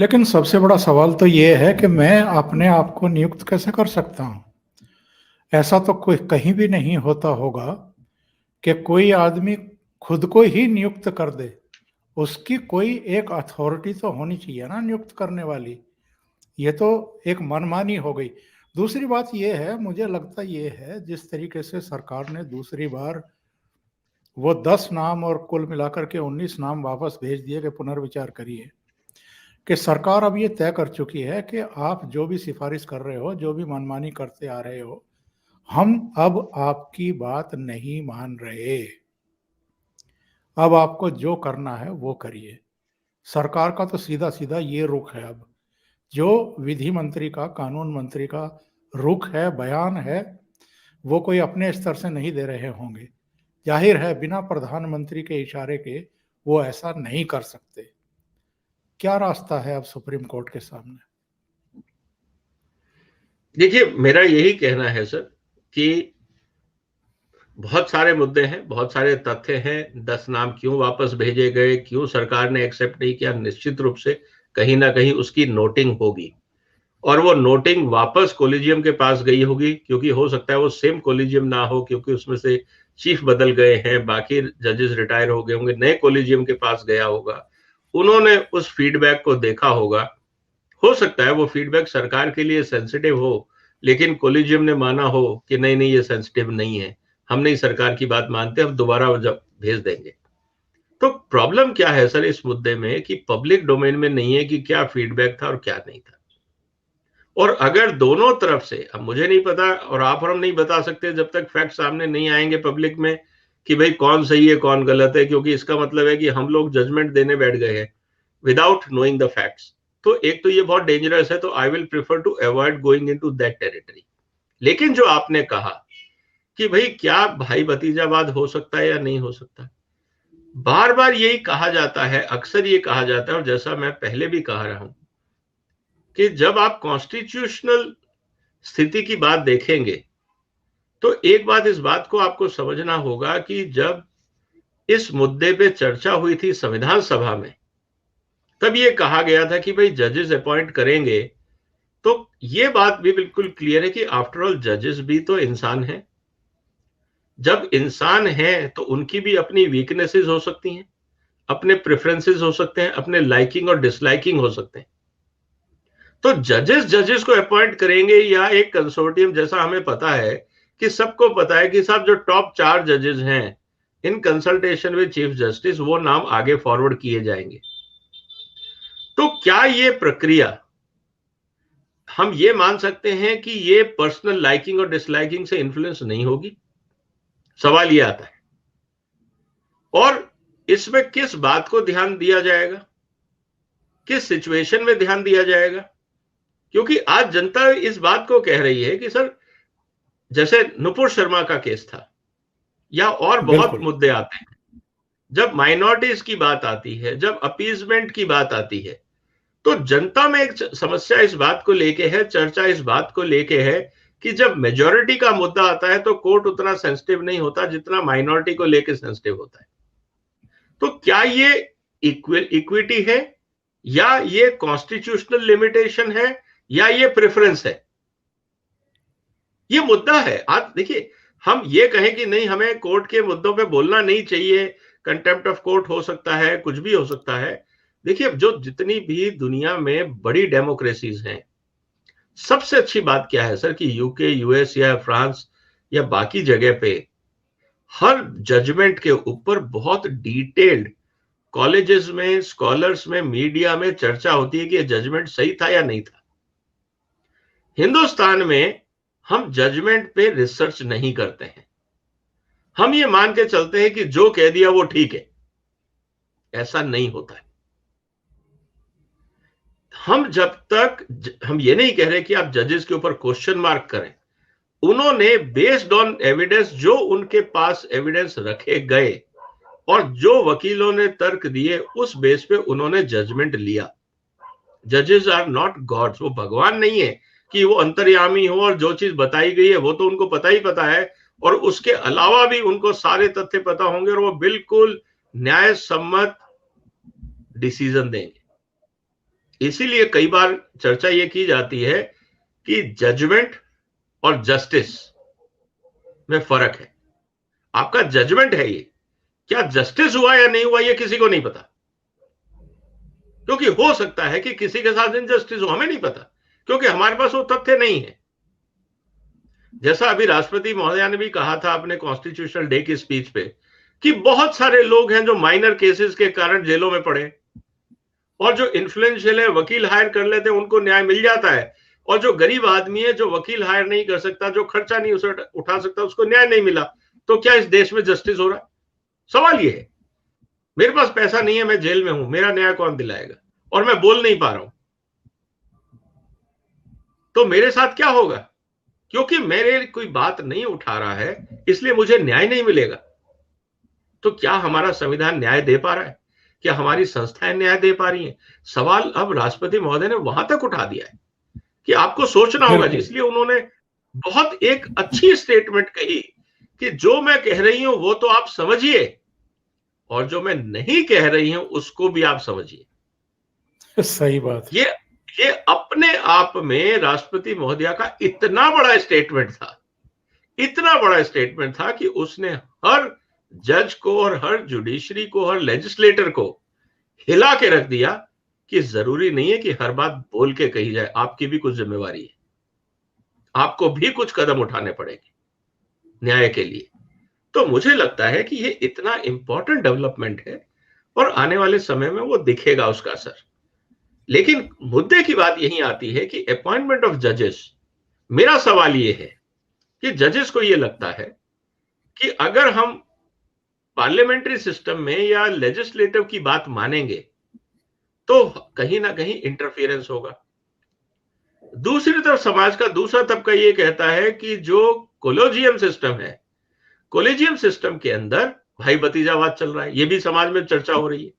लेकिन सबसे बड़ा सवाल तो ये है कि मैं अपने आप को नियुक्त कैसे कर सकता हूँ? ऐसा तो कोई कहीं भी नहीं होता होगा कि कोई आदमी खुद को ही नियुक्त कर दे। उसकी कोई एक अथॉरिटी तो होनी चाहिए ना नियुक्त करने वाली। ये तो एक मनमानी हो गई। दूसरी बात ये है, मुझे लगता ये है जिस तरीके से सरकार ने दूसरी बार वो 10 नाम और कुल मिलाकर के 19 नाम वापस भेज दिए कि पुनर्विचार करिए, कि सरकार अब ये तय कर चुकी है कि आप जो भी सिफारिश कर रहे हो, जो भी मनमानी करते आ रहे हो, हम अब आपकी बात नहीं मान रहे। अब आपको जो करना है वो करिए। सरकार का तो सीधा-सीधा ये रुख है अब। जो विधि मंत्री का, कानून मंत्री का रुख है, बयान है, वो कोई अपने स्तर से नहीं दे रहे होंगे। जाहिर है बिना प्रधानमंत्री के इशारे के वो ऐसा नहीं कर सकते। क्या रास्ता है अब सुप्रीम कोर्ट के सामने? देखिए, मेरा यही कहना है सर कि बहुत सारे मुद्दे हैं, बहुत सारे तथ्य हैं। 10 नाम क्यों वापस भेजे गए, क्यों सरकार ने एक्सेप्ट नहीं किया, निश्चित रूप से कहीं ना कहीं उसकी नोटिंग होगी और वो नोटिंग वापस कोलिजियम के पास गई होगी, क्योंकि हो सकता है वो सेम कोलिजियम ना हो, क्योंकि उसमें से चीफ बदल गए हैं, बाकी जजेस रिटायर हो गए होंगे, नए कोलिजियम के पास गया होगा। उन्होंने उस फीडबैक को देखा होगा। हो सकता है वो फीडबैक सरकार के लिए सेंसिटिव हो, लेकिन कोलिजियम ने माना हो कि नहीं नहीं, ये सेंसिटिव नहीं है, हम नहीं सरकार की बात मानते, हम दोबारा जब भेज देंगे। तो प्रॉब्लम क्या है सर इस मुद्दे में कि पब्लिक डोमेन में नहीं है कि क्या फीडबैक था और क्या नहीं था। और अगर दोनों तरफ से, अब मुझे नहीं पता और आप और हम नहीं बता सकते जब तक फैक्ट सामने नहीं आएंगे पब्लिक में कि भाई कौन सही है कौन गलत है, क्योंकि इसका मतलब है कि हम लोग जजमेंट देने बैठ गए हैं विदाउट नोइंग द फैक्ट्स। तो एक तो ये बहुत डेंजरस है, तो I will prefer to avoid going into that territory. लेकिन जो आपने कहा कि भाई क्या भाई भतीजावाद हो सकता है या नहीं हो सकता, बार बार यही कहा जाता है, अक्सर ये कहा जाता है, और जैसा मैं पहले भी कह रहा हूं कि जब आप कॉन्स्टिट्यूशनल स्थिति की बात देखेंगे तो एक बात, इस बात को आपको समझना होगा कि जब इस मुद्दे पे चर्चा हुई थी संविधान सभा में, तब ये कहा गया था कि भाई जजेस अपॉइंट करेंगे, तो ये बात भी बिल्कुल क्लियर है कि आफ्टर ऑल जजेस भी तो इंसान हैं। जब इंसान हैं तो उनकी भी अपनी वीकनेसेस हो सकती हैं, अपने प्रेफरेंसेस हो सकते हैं, अपने लाइकिंग और डिसलाइकिंग हो सकते हैं। तो जजेस को अपॉइंट करेंगे या एक कंसोर्टियम, जैसा हमें पता है कि सबको पता है कि साहब जो टॉप 4 जजेस हैं in consultation with chief justice, वो नाम आगे फॉरवर्ड किए जाएंगे। तो क्या ये प्रक्रिया हम ये मान सकते हैं कि ये पर्सनल लाइकिंग और डिसलाइकिंग से इन्फ्लुएंस नहीं होगी? सवाल ये आता है। और इसमें किस बात को ध्यान दिया जाएगा, किस सिचुएशन में ध्यान दिया जाएगा? क्योंकि आज जनता इस बात को कह रही है कि सर, जैसे नुपुर शर्मा का केस था या और बहुत बिल्कुल। मुद्दे आते हैं, जब माइनॉरिटीज की बात आती है, जब अपीजमेंट की बात आती है, तो जनता में एक समस्या इस बात को लेके है, चर्चा इस बात को लेके है कि जब मेजॉरिटी का मुद्दा आता है तो कोर्ट उतना सेंसिटिव नहीं होता जितना माइनॉरिटी को लेके सेंसिटिव होता है। तो क्या ये इक्विटी है, या ये कॉन्स्टिट्यूशनल लिमिटेशन है, या ये प्रेफरेंस है? ये मुद्दा है। आज देखिए, हम ये कहें कि नहीं हमें कोर्ट के मुद्दों पे बोलना नहीं चाहिए, कंटेम्प्ट ऑफ कोर्ट हो सकता है, कुछ भी हो सकता है। देखिए, जो जितनी भी दुनिया में बड़ी डेमोक्रेसीज हैं, सबसे अच्छी बात क्या है सर कि यूके, यूएस या फ्रांस या बाकी जगह पे हर जजमेंट के ऊपर बहुत डिटेल्ड कॉलेजेस में, स्कॉलर्स में, मीडिया में चर्चा होती है कि ये जजमेंट सही था या नहीं था। हिंदुस्तान में हम जजमेंट पे रिसर्च नहीं करते हैं, हम ये मान के चलते हैं कि जो कह दिया वो ठीक है। ऐसा नहीं होता है। हम जब तक हम ये नहीं कह रहे कि आप जजेस के ऊपर क्वेश्चन मार्क करें, उन्होंने बेस्ड ऑन एविडेंस, जो उनके पास एविडेंस रखे गए और जो वकीलों ने तर्क दिए, उस बेस पे उन्होंने जजमेंट लिया। जजेस आर नॉट गॉड्स, वो भगवान नहीं है कि वो अंतर्यामी हो और जो चीज बताई गई है वो तो उनको पता ही पता है, और उसके अलावा भी उनको सारे तथ्य पता होंगे और वो बिल्कुल न्याय सम्मत डिसीजन देंगे। इसीलिए कई बार चर्चा ये की जाती है कि जजमेंट और जस्टिस में फर्क है। आपका जजमेंट है ये, क्या जस्टिस हुआ या नहीं हुआ ये किसी को नहीं पता, क्योंकि हो सकता है कि किसी के साथ इनजस्टिस हो, हमें नहीं पता, क्योंकि हमारे पास वो तथ्य नहीं है। जैसा अभी राष्ट्रपति महोदया ने भी कहा था अपने कॉन्स्टिट्यूशनल डे की स्पीच पे कि बहुत सारे लोग हैं जो माइनर केसेस के कारण जेलों में पड़े, और जो इन्फ्लुएंशियल है, वकील हायर कर लेते हैं, उनको न्याय मिल जाता है, और जो गरीब आदमी है, जो वकील हायर नहीं कर सकता, जो खर्चा नहीं उसे उठा सकता, उसको न्याय नहीं मिला। तो क्या इस देश में जस्टिस हो रहा है? सवाल ये है। मेरे पास पैसा नहीं है, मैं जेल में हूं, मेरा न्याय कौन दिलाएगा? और मैं बोल नहीं पा रहा हूं, तो मेरे साथ क्या होगा? क्योंकि मेरे कोई बात नहीं उठा रहा है, इसलिए मुझे न्याय नहीं मिलेगा। तो क्या हमारा संविधान न्याय दे पा रहा है? क्या हमारी संस्थाएं न्याय दे पा रही हैं? सवाल अब राष्ट्रपति महोदय ने वहां तक उठा दिया है कि आपको सोचना होगा। इसलिए उन्होंने बहुत एक अच्छी स्टेटमेंट कही कि जो मैं कह रही हूं वो तो आप समझिए, और जो मैं नहीं कह रही हूं उसको भी आप समझिए। सही बात। ये अपने आप में राष्ट्रपति महोदया का इतना बड़ा स्टेटमेंट था, इतना बड़ा स्टेटमेंट था कि उसने हर जज को और हर जुडिशरी को, हर लेजिस्लेटर को हिला के रख दिया कि जरूरी नहीं है कि हर बात बोल के कही जाए, आपकी भी कुछ जिम्मेवारी है, आपको भी कुछ कदम उठाने पड़ेंगे न्याय के लिए। तो मुझे लगता है कि ये इतना इंपॉर्टेंट डेवलपमेंट है और आने वाले समय में वो दिखेगा उसका असर। लेकिन मुद्दे की बात यही आती है कि अपॉइंटमेंट ऑफ जजेस, मेरा सवाल ये है कि जजेस को ये लगता है कि अगर हम पार्लियामेंट्री सिस्टम में या लेजिस्लेटिव की बात मानेंगे तो कहीं ना कहीं इंटरफेरेंस होगा। दूसरी तरफ समाज का दूसरा तबका ये कहता है कि जो कोलेजियम सिस्टम है, कोलेजियम सिस्टम के अंदर भाई भतीजावाद चल रहा है, ये भी समाज में चर्चा हो रही है।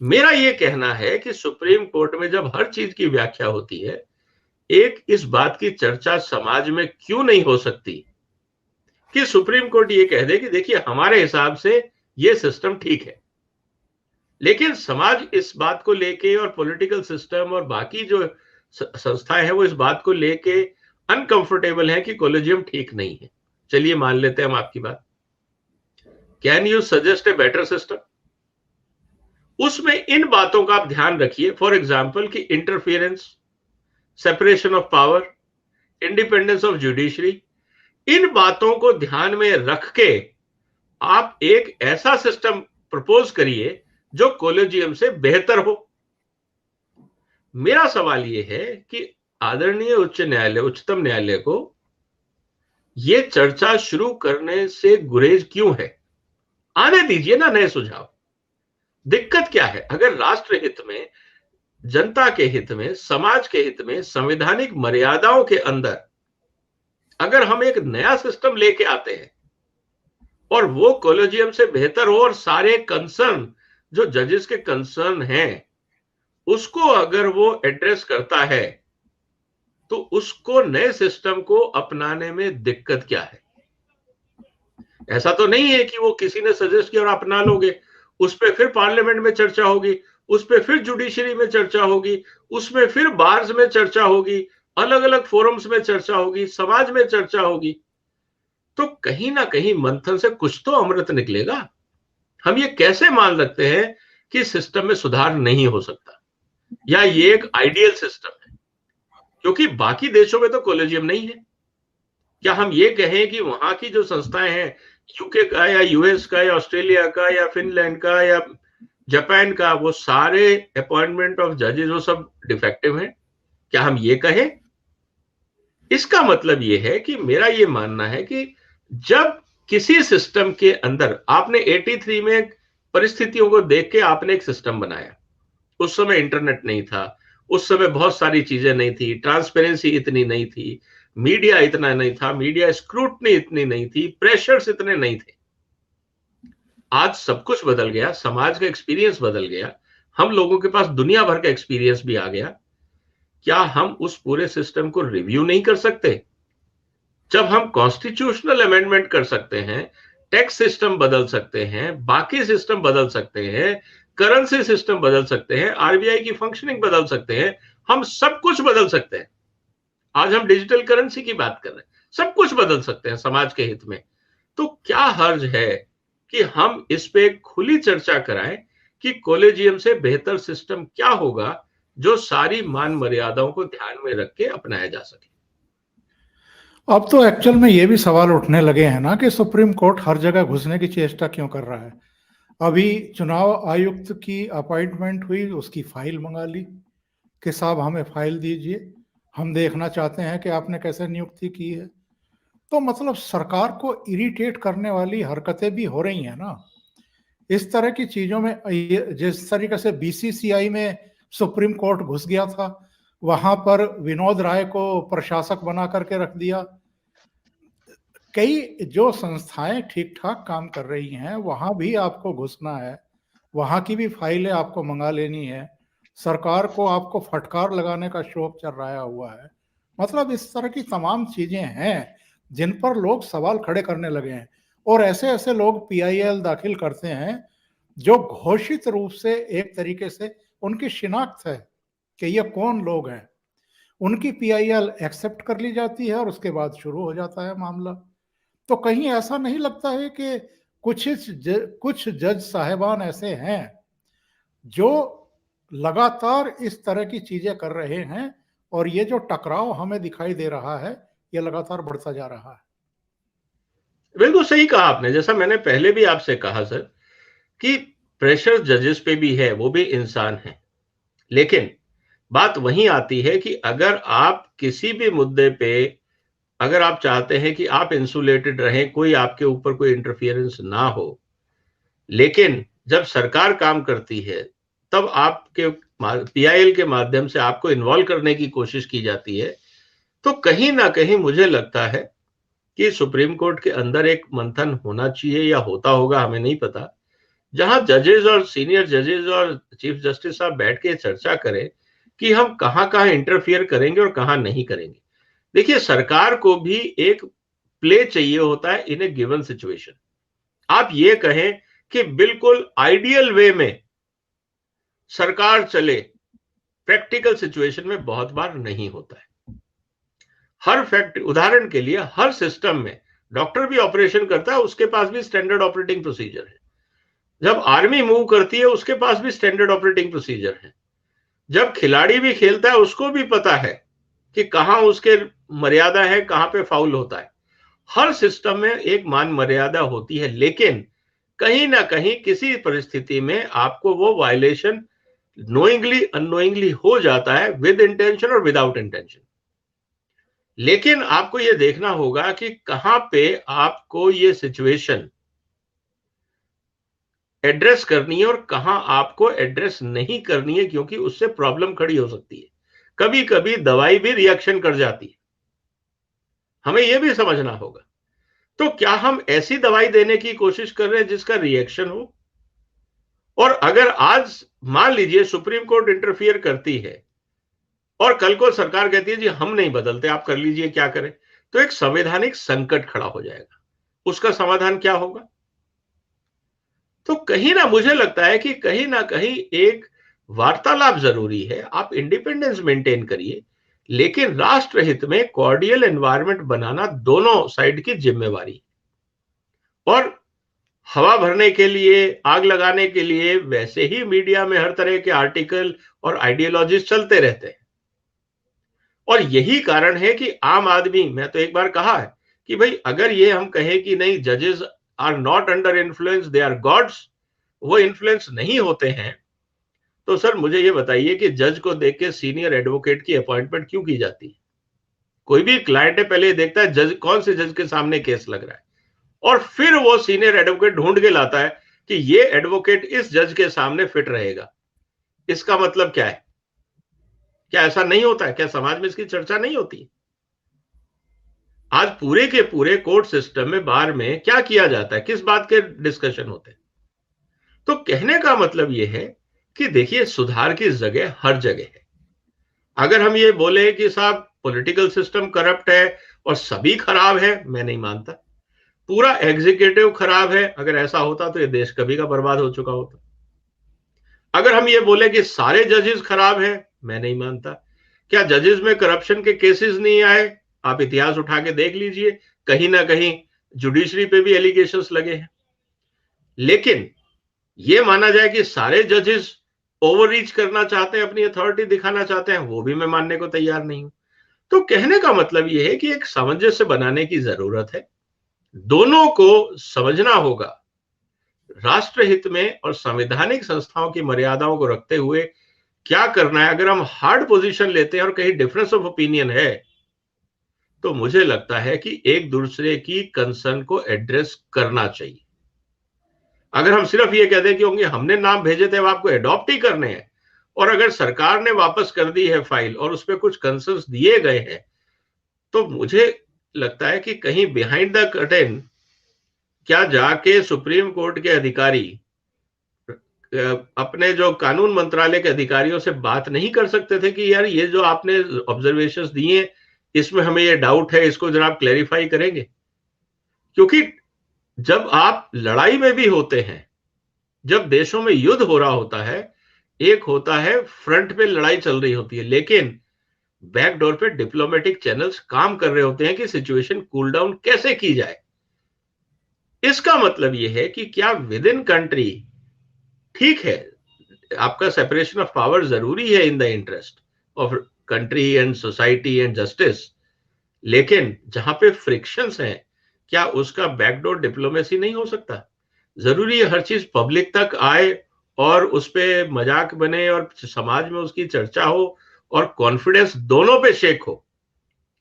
मेरा ये कहना है कि सुप्रीम कोर्ट में जब हर चीज की व्याख्या होती है, एक इस बात की चर्चा समाज में क्यों नहीं हो सकती कि सुप्रीम कोर्ट ये कह दे कि देखिए हमारे हिसाब से ये सिस्टम ठीक है, लेकिन समाज इस बात को लेके और पॉलिटिकल सिस्टम और बाकी जो संस्थाएं हैं वो इस बात को लेके अनकंफर्टेबल है कि कोलेजियम ठीक नहीं है। चलिए मान लेते हैं हम आपकी बात, can you suggest a better system? उसमें इन बातों का आप ध्यान रखिए, फॉर एग्जाम्पल कि interference, separation of power, independence of judiciary, इन बातों को ध्यान में रख के आप एक ऐसा सिस्टम प्रपोज करिए जो कोलेजियम से बेहतर हो। मेरा सवाल यह है कि आदरणीय उच्च न्यायालय, उच्चतम न्यायालय को यह चर्चा शुरू करने से गुरेज क्यों है? आने दीजिए ना नए सुझाव। दिक्कत क्या है? अगर राष्ट्र हित में, जनता के हित में, समाज के हित में, संवैधानिक मर्यादाओं के अंदर अगर हम एक नया सिस्टम लेके आते हैं और वो कोलेजियम से बेहतर हो और सारे कंसर्न जो जजेस के कंसर्न हैं उसको अगर वो एड्रेस करता है, तो उसको नए सिस्टम को अपनाने में दिक्कत क्या है? ऐसा तो नहीं है कि वो किसी ने सजेस्ट किया और अपना लोगे, उस पर फिर पार्लियामेंट में चर्चा होगी, उस पर फिर जुडिशरी में चर्चा होगी, उसमें फिर बार्स में चर्चा होगी, अलग अलग फोरम्स में चर्चा होगी, समाज में चर्चा होगी। तो कहीं ना कहीं मंथन से कुछ तो अमृत निकलेगा। हम ये कैसे मान सकते हैं कि सिस्टम में सुधार नहीं हो सकता या ये एक आइडियल सिस्टम है क्योंकि बाकी देशों में तो कोलेजियम नहीं है? क्या हम ये कहें कि वहां की जो संस्थाएं हैं, यूके का या यूएस का या ऑस्ट्रेलिया का या फिनलैंड का या जापान का, वो सारे अपॉइंटमेंट ऑफ जजेस वो सब डिफेक्टिव हैं? क्या हम ये कहें? इसका मतलब ये है कि मेरा ये मानना है कि जब किसी सिस्टम के अंदर आपने 83 में परिस्थितियों को देख के आपने एक सिस्टम बनाया, उस समय इंटरनेट नहीं था, उस समय बहुत सारी चीजें नहीं थी, ट्रांसपेरेंसी इतनी नहीं थी, मीडिया इतना नहीं था, मीडिया स्क्रूटनी इतनी नहीं थी, प्रेशर्स इतने नहीं थे। आज सब कुछ बदल गया, समाज का एक्सपीरियंस बदल गया, हम लोगों के पास दुनिया भर का एक्सपीरियंस भी आ गया। क्या हम उस पूरे सिस्टम को रिव्यू नहीं कर सकते? जब हम कॉन्स्टिट्यूशनल अमेंडमेंट कर सकते हैं, टैक्स सिस्टम बदल सकते हैं, बाकी सिस्टम बदल सकते हैं, करेंसी सिस्टम बदल सकते हैं, आरबीआई की फंक्शनिंग बदल सकते हैं, हम सब कुछ बदल सकते हैं। आज हम डिजिटल करेंसी की बात कर रहे हैं, सब कुछ बदल सकते हैं समाज के हित में। तो क्या हर्ज है कि हम इस पे खुली चर्चा कराएं कि कॉलेजियम से बेहतर सिस्टम क्या होगा जो सारी मान मर्यादाओं को ध्यान में रख के अपनाया जा सके। अब तो एक्चुअल में ये भी सवाल उठने लगे हैं ना कि सुप्रीम कोर्ट हर जगह घुसने की चेष्टा क्यों कर रहा है। अभी चुनाव आयुक्त की अपॉइंटमेंट हुई, उसकी फाइल मंगा ली कि साहब हमें फाइल दीजिए, हम देखना चाहते हैं कि आपने कैसे नियुक्ति की है। तो मतलब सरकार को इरिटेट करने वाली हरकतें भी हो रही हैं ना। इस तरह की चीजों में जिस तरीके से बीसीसीआई में सुप्रीम कोर्ट घुस गया था, वहां पर विनोद राय को प्रशासक बना करके रख दिया। कई जो संस्थाएं ठीक ठाक काम कर रही हैं वहां भी आपको घुसना है, वहां की भी फाइलें आपको मंगा लेनी है। सरकार को आपको फटकार लगाने का शौक चल रहा हुआ है। मतलब इस तरह की तमाम चीजें हैं जिन पर लोग सवाल खड़े करने लगे हैं। और ऐसे ऐसे लोग पीआईएल दाखिल करते हैं जो घोषित रूप से एक तरीके से उनकी शिनाख्त है कि ये कौन लोग हैं, उनकी पीआईएल एक्सेप्ट कर ली जाती है और उसके बाद शुरू हो जाता है मामला। तो कहीं ऐसा नहीं लगता है कि कुछ जज साहिबान ऐसे हैं जो लगातार इस तरह की चीजें कर रहे हैं और ये जो टकराव हमें दिखाई दे रहा है ये लगातार बढ़ता जा रहा है। बिल्कुल सही कहा आपने, जैसा मैंने पहले भी आपसे कहा सर कि प्रेशर जजेस पे भी है, वो भी इंसान है। लेकिन बात वहीं आती है कि अगर आप किसी भी मुद्दे पे अगर आप चाहते हैं कि आप इंसुलेटेड रहें, कोई आपके ऊपर कोई इंटरफियरेंस ना हो, लेकिन जब सरकार काम करती है तब आपके पीआईएल के माध्यम से आपको इन्वॉल्व करने की कोशिश की जाती है, तो कहीं ना कहीं मुझे लगता है कि सुप्रीम कोर्ट के अंदर एक मंथन होना चाहिए या होता होगा, हमें नहीं पता, जहां जजेस और सीनियर जजेस और चीफ जस्टिस साहब बैठ के चर्चा करें कि हम कहां कहां इंटरफियर करेंगे और कहां नहीं करेंगे। देखिए, सरकार को भी एक प्ले चाहिए होता है इन ए गिवन सिचुएशन। आप ये कहें कि बिल्कुल आइडियल वे में सरकार चले, प्रैक्टिकल सिचुएशन में बहुत बार नहीं होता है। हर फैक्ट, उदाहरण के लिए हर सिस्टम में डॉक्टर भी ऑपरेशन करता है, उसके पास भी स्टैंडर्ड ऑपरेटिंग प्रोसीजर है। जब आर्मी मूव करती है उसके पास भी स्टैंडर्ड ऑपरेटिंग प्रोसीजर है। जब खिलाड़ी भी खेलता है उसको भी पता है कि कहां उसके मर्यादा है, कहां पे फाउल होता है। हर सिस्टम में एक मान मर्यादा होती है, लेकिन कहीं ना कहीं किसी परिस्थिति में आपको वो वायलेशन नोइंगली अननोइंगली हो जाता है, विद इंटेंशन और विदाउट इंटेंशन। लेकिन आपको ये देखना होगा कि कहां पे आपको ये सिचुएशन एड्रेस करनी है और कहां आपको एड्रेस नहीं करनी है, क्योंकि उससे प्रॉब्लम खड़ी हो सकती है। कभी कभी दवाई भी रिएक्शन कर जाती है, हमें यह भी समझना होगा। तो क्या हम ऐसी दवाई देने की कोशिश कर रहे हैं जिसका रिएक्शन हो? और अगर आज मान लीजिए सुप्रीम कोर्ट इंटरफियर करती है और कल को सरकार कहती है जी हम नहीं बदलते, आप कर लीजिए क्या करें, तो एक संवैधानिक संकट खड़ा हो जाएगा। उसका समाधान क्या होगा? तो कहीं ना मुझे लगता है कि कहीं ना कहीं एक वार्तालाप जरूरी है। आप इंडिपेंडेंस मेंटेन करिए, लेकिन राष्ट्र हित में कॉर्डियल एनवायरनमेंट बनाना दोनों साइड की जिम्मेवारी। और हवा भरने के लिए, आग लगाने के लिए वैसे ही मीडिया में हर तरह के आर्टिकल और आइडियोलॉजीज चलते रहते हैं। और यही कारण है कि आम आदमी, मैं तो एक बार कहा है कि भाई अगर ये हम कहें कि नहीं जजेस are not under influence, they are gods, वो इन्फ्लुएंस नहीं होते हैं, तो सर मुझे ये बताइए कि जज को देख के सीनियर एडवोकेट की अपॉइंटमेंट क्यों की जाती है? कोई भी क्लाइंट है पहले देखता है जज कौन से जज के सामने केस लग रहा है, और फिर वो सीनियर एडवोकेट ढूंढ के लाता है कि ये एडवोकेट इस जज के सामने फिट रहेगा। इसका मतलब क्या है? क्या ऐसा नहीं होता है? क्या समाज में इसकी चर्चा नहीं होती? आज पूरे के पूरे कोर्ट सिस्टम में, बार में क्या किया जाता है, किस बात के डिस्कशन होते हैं? तो कहने का मतलब यह है कि देखिए, सुधार की जगह हर जगह है। अगर हम ये बोले कि साहब पॉलिटिकल सिस्टम करप्ट है और सभी खराब है, मैं नहीं मानता। पूरा एग्जीक्यूटिव खराब है, अगर ऐसा होता तो ये देश कभी का बर्बाद हो चुका होता। अगर हम ये बोले कि सारे जजेस खराब हैं, मैं नहीं मानता। क्या जजेस में करप्शन के केसेस नहीं आए? आप इतिहास उठा के देख लीजिए, कहीं ना कहीं जुडिशरी पे भी एलिगेशंस लगे हैं। लेकिन ये माना जाए कि सारे जजेस ओवररीच करना चाहते हैं, अपनी अथॉरिटी दिखाना चाहते हैं, वो भी मैं मानने को तैयार नहीं हूं। तो कहने का मतलब ये है कि एक सामंजस्य बनाने की जरूरत है। दोनों को समझना होगा, राष्ट्रहित में और संवैधानिक संस्थाओं की मर्यादाओं को रखते हुए क्या करना है। अगर हम हार्ड पोजीशन लेते हैं और कहीं डिफरेंस ऑफ ओपिनियन है, तो मुझे लगता है कि एक दूसरे की कंसर्न को एड्रेस करना चाहिए। अगर हम सिर्फ ये कहते हैं कि हमने नाम भेजे थे, अब आपको एडॉप्ट ही करने हैं, और अगर सरकार ने वापस कर दी है फाइल और उसपे कुछ कंसर्न्स दिए गए हैं, तो मुझे लगता है कि कहीं बिहाइंड द कर्टेन क्या जाके सुप्रीम कोर्ट के अधिकारी अपने जो कानून मंत्रालय के अधिकारियों से बात नहीं कर सकते थे कि यार ये जो आपने ऑब्जर्वेशंस दिए, इसमें हमें ये डाउट है, इसको जरा आप क्लैरिफाई करेंगे? क्योंकि जब आप लड़ाई में भी होते हैं, जब देशों में युद्ध हो रहा होता है, एक होता है फ्रंट पे लड़ाई चल रही होती है, लेकिन बैकडोर पे डिप्लोमेटिक चैनल्स काम कर रहे होते हैं कि सिचुएशन कूल डाउन कैसे की जाए। इसका मतलब यह है कि क्या विद इन कंट्री, ठीक है, आपका सेपरेशन ऑफ पावर जरूरी है in the interest of country and society and justice, लेकिन जहां पे फ्रिक्शंस हैं, क्या उसका बैकडोर डिप्लोमेसी नहीं हो सकता? जरूरी है हर चीज पब्लिक तक आए और उस पर मजाक बने और समाज में उसकी चर्चा हो और कॉन्फिडेंस दोनों पे शेक हो।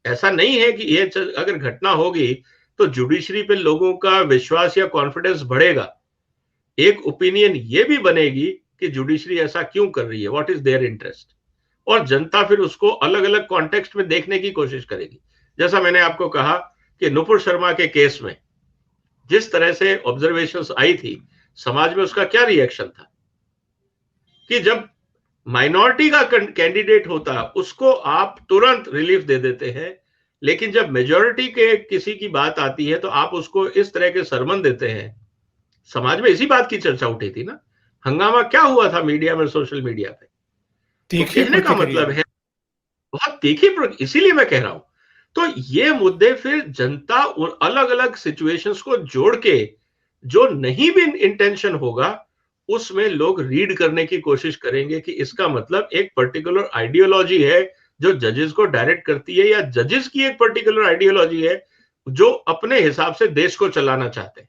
ऐसा नहीं है कि ये अगर घटना होगी तो जुडिशरी पे लोगों का विश्वास या कॉन्फिडेंस बढ़ेगा। एक ओपिनियन ये भी बनेगी कि जुडिशरी ऐसा क्यों कर रही है, व्हाट इज देयर इंटरेस्ट, और जनता फिर उसको अलग अलग कॉन्टेक्स्ट में देखने की कोशिश करेगी। जैसा मैंने आपको कहा कि नुपुर शर्मा के केस में जिस तरह से ऑब्जर्वेशंस आई थी, समाज में उसका क्या रिएक्शन था कि जब माइनॉरिटी का कैंडिडेट होता उसको आप तुरंत रिलीफ दे देते हैं, लेकिन जब मेजॉरिटी के किसी की बात आती है तो आप उसको इस तरह के सरमन देते हैं। समाज में इसी बात की चर्चा उठी थी ना, हंगामा क्या हुआ था मीडिया में, सोशल मीडिया पे। तो तीखी कहने का प्रतिक्रिया। मतलब है बहुत तीखी, इसीलिए मैं कह रहा हूं। तो ये मुद्दे फिर जनता अलग अलग सिचुएशंस को जोड़ के, जो नहीं भी इंटेंशन होगा, उसमें लोग रीड करने की कोशिश करेंगे कि इसका मतलब एक पर्टिकुलर आइडियोलॉजी है जो जजेस को डायरेक्ट करती है, या जजेस की एक पर्टिकुलर आइडियोलॉजी है जो अपने हिसाब से देश को चलाना चाहते हैं।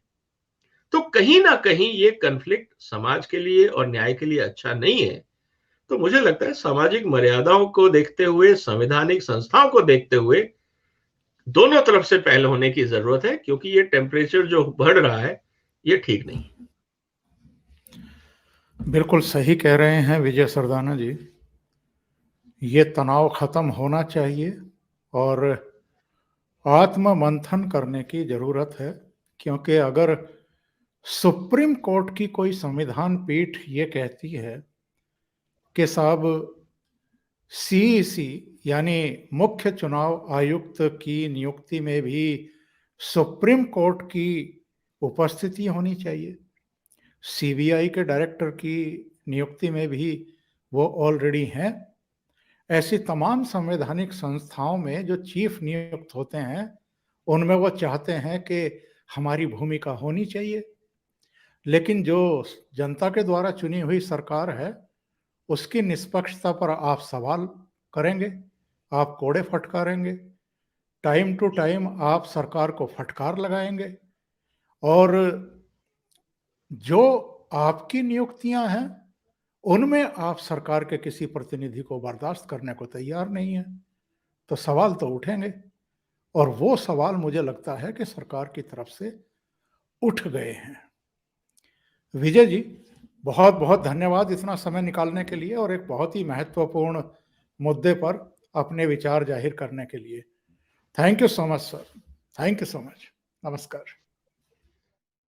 तो कहीं ना कहीं ये कन्फ्लिक्ट समाज के लिए और न्याय के लिए अच्छा नहीं है। तो मुझे लगता है सामाजिक मर्यादाओं को देखते हुए, संवैधानिक संस्थाओं को देखते हुए दोनों तरफ से पहल होने की जरूरत है, क्योंकि ये टेम्परेचर जो बढ़ रहा है ये ठीक नहीं। बिल्कुल सही कह रहे हैं विजय सरदाना जी। ये तनाव खत्म होना चाहिए और आत्म मंथन करने की जरूरत है, क्योंकि अगर सुप्रीम कोर्ट की कोई संविधान पीठ ये कहती है कि साहब सीईसी यानी मुख्य चुनाव आयुक्त की नियुक्ति में भी सुप्रीम कोर्ट की उपस्थिति होनी चाहिए, सीबीआई के डायरेक्टर की नियुक्ति में भी वो ऑलरेडी हैं, ऐसी तमाम संवैधानिक संस्थाओं में जो चीफ नियुक्त होते हैं उनमें वो चाहते हैं कि हमारी भूमिका होनी चाहिए। लेकिन जो जनता के द्वारा चुनी हुई सरकार है उसकी निष्पक्षता पर आप सवाल करेंगे, आप कोड़े फटकारेंगे, टाइम टू टाइम आप सरकार को फटकार लगाएंगे, और जो आपकी नियुक्तियां हैं उनमें आप सरकार के किसी प्रतिनिधि को बर्दाश्त करने को तैयार नहीं है, तो सवाल तो उठेंगे। और वो सवाल मुझे लगता है कि सरकार की तरफ से उठ गए हैं। विजय जी, बहुत बहुत धन्यवाद इतना समय निकालने के लिए और एक बहुत ही महत्वपूर्ण मुद्दे पर अपने विचार जाहिर करने के लिए। Thank you so much sir, thank you so much. नमस्कार।